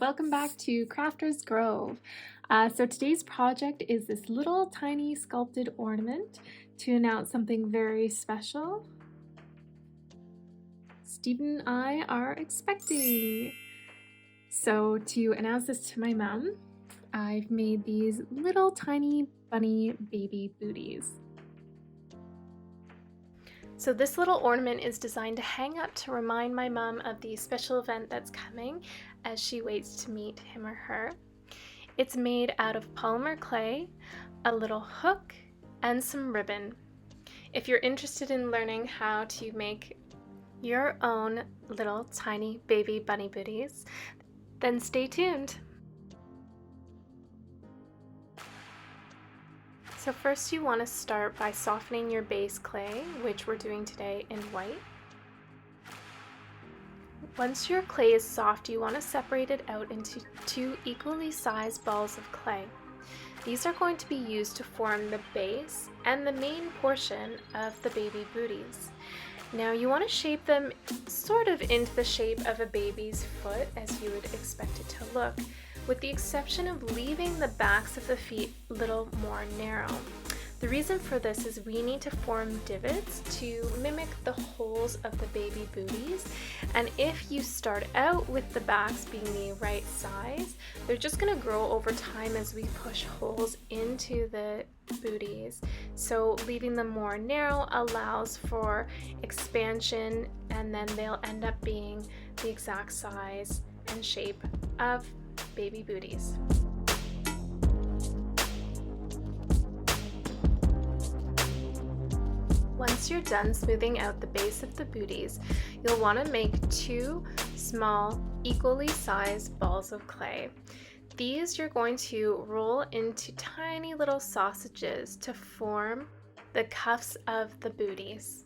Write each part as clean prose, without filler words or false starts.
welcome back to Crafter's Grove. So today's project is this little tiny sculpted ornament to announce something very special. Stephen and I are expecting. So to announce this to my mom, I've made these little tiny bunny baby booties. So this little ornament is designed to hang up to remind my mom of the special event that's coming as she waits to meet him or her. It's made out of polymer clay, a little hook, and some ribbon. If you're interested in learning how to make your own little tiny baby bunny booties, then stay tuned. So first you want to start by softening your base clay, which we're doing today in white. Once your clay is soft, you want to separate it out into two equally sized balls of clay. These are going to be used to form the base and the main portion of the baby booties. Now you want to shape them sort of into the shape of a baby's foot as you would expect it to look, with the exception of leaving the backs of the feet a little more narrow. The reason for this is we need to form divots to mimic the holes of the baby booties, and if you start out with the backs being the right size, they're just going to grow over time as we push holes into the booties. So leaving them more narrow allows for expansion, and then they'll end up being the exact size and shape of baby booties. Once you're done smoothing out the base of the booties, you'll want to make two small, equally sized balls of clay. These you're going to roll into tiny little sausages to form the cuffs of the booties.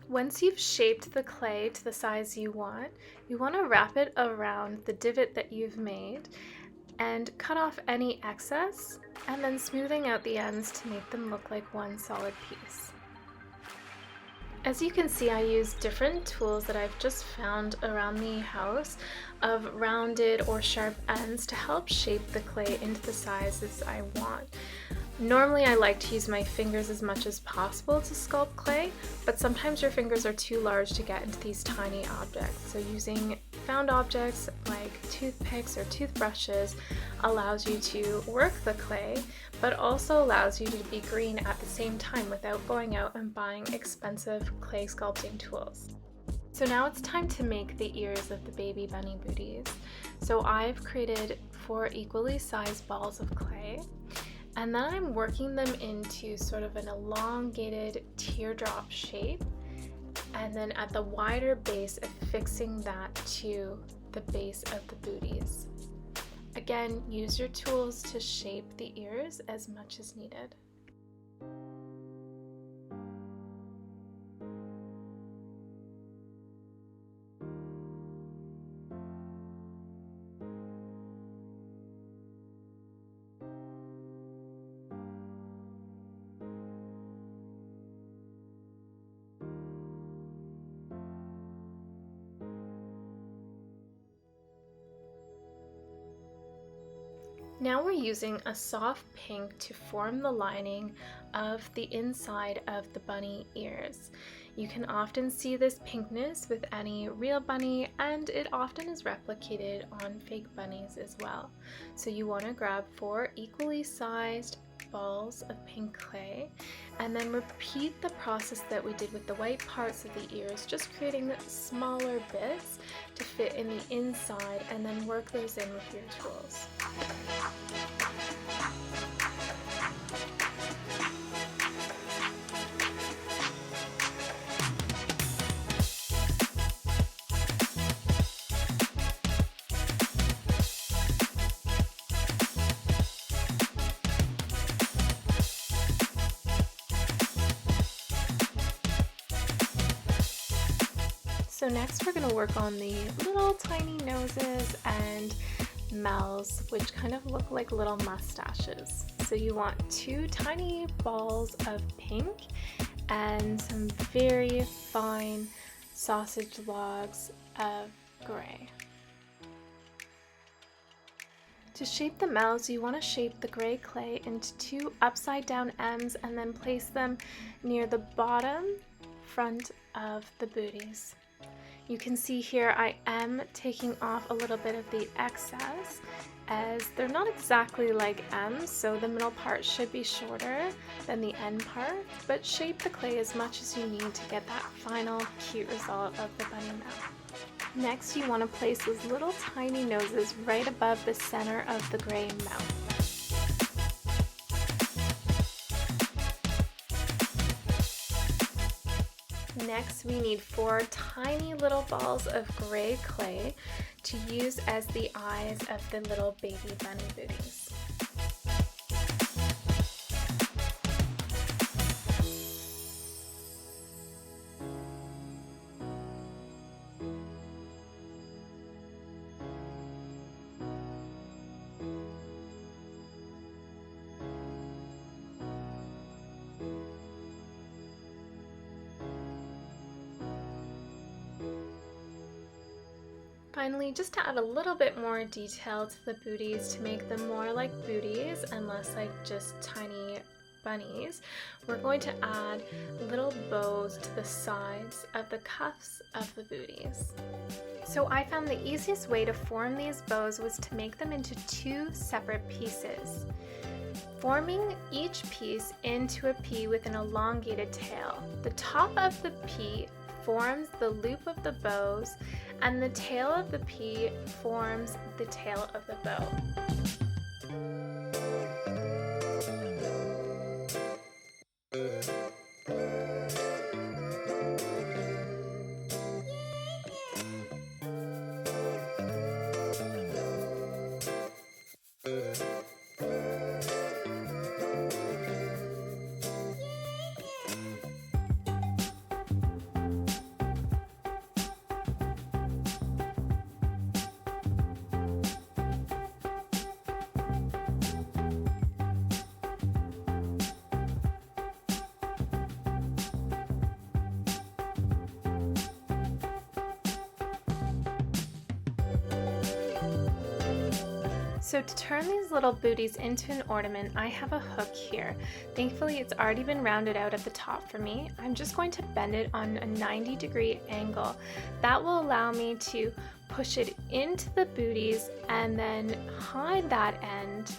Once you've shaped the clay to the size you want to wrap it around the divot that you've made and cut off any excess, and then smoothing out the ends to make them look like one solid piece. As you can see, I use different tools that I've just found around the house of rounded or sharp ends to help shape the clay into the sizes I want. Normally I like to use my fingers as much as possible to sculpt clay, but sometimes your fingers are too large to get into these tiny objects. So using found objects like toothpicks or toothbrushes allows you to work the clay, but also allows you to be green at the same time without going out and buying expensive clay sculpting tools. So now it's time to make the ears of the baby bunny booties. So I've created 4 equally sized balls of clay, and then I'm working them into sort of an elongated teardrop shape, and then at the wider base affixing that to the base of the booties. Again, use your tools to shape the ears as much as needed. Now we're using a soft pink to form the lining of the inside of the bunny ears. You can often see this pinkness with any real bunny, and it often is replicated on fake bunnies as well. So you want to grab 4 equally sized balls of pink clay and then repeat the process that we did with the white parts of the ears, just creating smaller bits to fit in the inside, and then work those in with your tools. So next we're going to work on the little tiny noses and mouths, which kind of look like little mustaches. So you want 2 tiny balls of pink and some very fine sausage logs of gray. To shape the mouths, you want to shape the gray clay into 2 upside down M's and then place them near the bottom front of the booties. You can see here I am taking off a little bit of the excess, as they're not exactly like M's, so the middle part should be shorter than the end part, but shape the clay as much as you need to get that final cute result of the bunny mouth. Next, you want to place those little tiny noses right above the center of the gray mouth. Next, we need 4 tiny little balls of gray clay to use as the eyes of the little baby bunny booties. Finally, just to add a little bit more detail to the booties to make them more like booties and less like just tiny bunnies, we're going to add little bows to the sides of the cuffs of the booties. So I found the easiest way to form these bows was to make them into 2 separate pieces, forming each piece into a P with an elongated tail. The top of the P forms the loop of the bows, and the tail of the P forms the tail of the bow. So to turn these little booties into an ornament, I have a hook here. Thankfully, it's already been rounded out at the top for me. I'm just going to bend it on a 90-degree angle. That will allow me to push it into the booties and then hide that end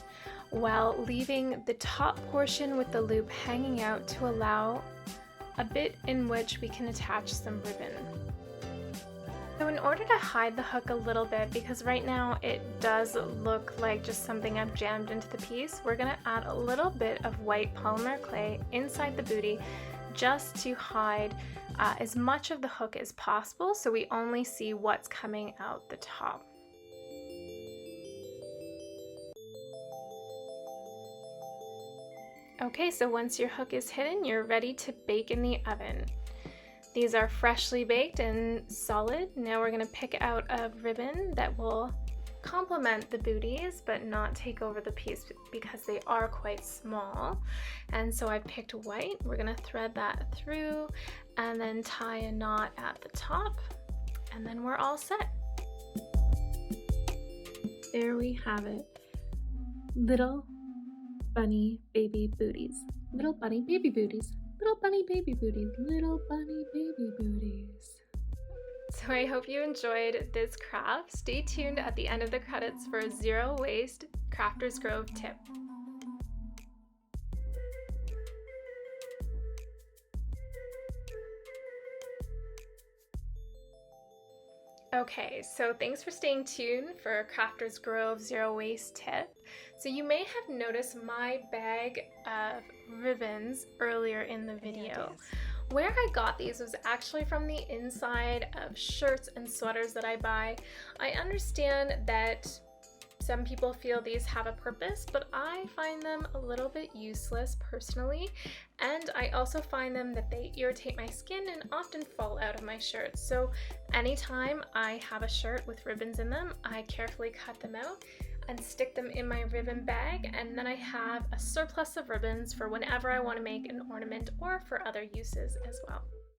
while leaving the top portion with the loop hanging out to allow a bit in which we can attach some ribbon. So in order to hide the hook a little bit, because right now it does look like just something I've jammed into the piece, we're going to add a little bit of white polymer clay inside the booty just to hide as much of the hook as possible so we only see what's coming out the top. Okay, so once your hook is hidden, you're ready to bake in the oven. These are freshly baked and solid. Now we're going to pick out a ribbon that will complement the booties but not take over the piece because they are quite small. And so I picked white. We're going to thread that through and then tie a knot at the top, and then we're all set. There we have it. Little bunny baby booties. Little bunny baby booties. Little bunny baby booties, little bunny baby booties. So I hope you enjoyed this craft. Stay tuned at the end of the credits for a zero waste Crafters Grove tip. Okay, so thanks for staying tuned for Crafters Grove Zero Waste tip. So you may have noticed my bag of ribbons earlier in the video. Where I got these was actually from the inside of shirts and sweaters that I buy. I understand that some people feel these have a purpose, but I find them a little bit useless personally, and I also find them that they irritate my skin and often fall out of my shirts. So anytime I have a shirt with ribbons in them, I carefully cut them out. and stick them in my ribbon bag, and then I have a surplus of ribbons for whenever I want to make an ornament or for other uses as well.